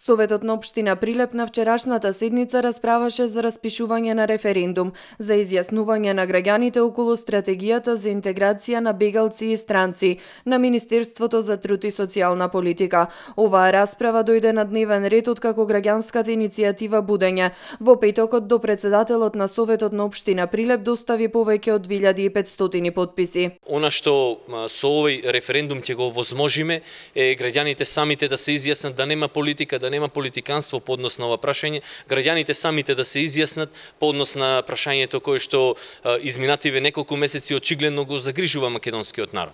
Советот на општина Прилеп на вчерашната седница расправаше за распишување на референдум за изјаснување на граѓаните околу стратегијата за интеграција на бегалци и странци на Министерството за труд и социјална политика. Оваа расправа дојде на дневен ред откако граѓанската иницијатива Будење во петокот до председателот на Советот на општина Прилеп достави повеќе од 2500 потписи. Она што со овој референдум ќе го возможиме е граѓаните самите да се изјаснат, да нема политика, да нема политиканство по однос на ова прашање, граѓаните самите да се изјаснат по однос на прашањето кое што изминативе неколку месеци очигледно го загрижува македонскиот народ.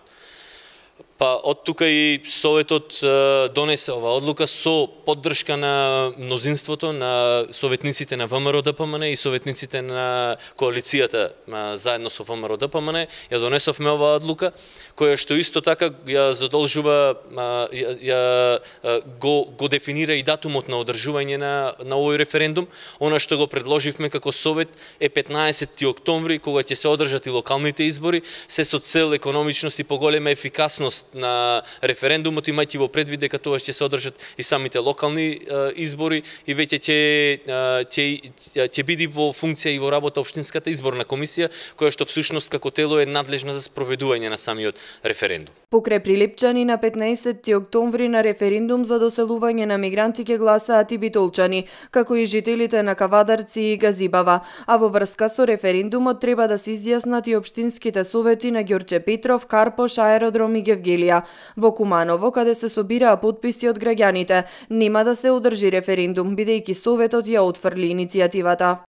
Па од тука и Советот донесе оваа одлука со поддршка на мнозинството, на советниците на ВМРО ДПМН и советниците на коалицијата заедно со ВМРО ДПМН. Ја донесовме оваа одлука, која што исто така ја задолжува, го дефинира и датумот на одржување на овој референдум. Она што го предложивме како Совет е 15 октомври, кога ќе се одржат и локалните избори, се со цел економичност и поголема ефикасност на референдумот, имајќи во предвид дека тоа ќе се одржат и самите локални избори и веќе ќе биде во функција и во работа општинската изборна комисија, која што всушност како тело е надлежна за спроведување на самиот референдум. Покрај прилепчани на 15 октомври на референдум за доселување на мигранти ќе гласаат и битолчани, како и жителите на Кавадарци и Газибава, а во врска со референдумот треба да се изјаснат и општинските совети на Ѓорче Петров, Карпош, Аеродром и Гевгелија. Во Куманово, каде се собираа потписи од граѓаните, нема да се одржи референдум, бидејќи Советот ја отфрли иницијативата.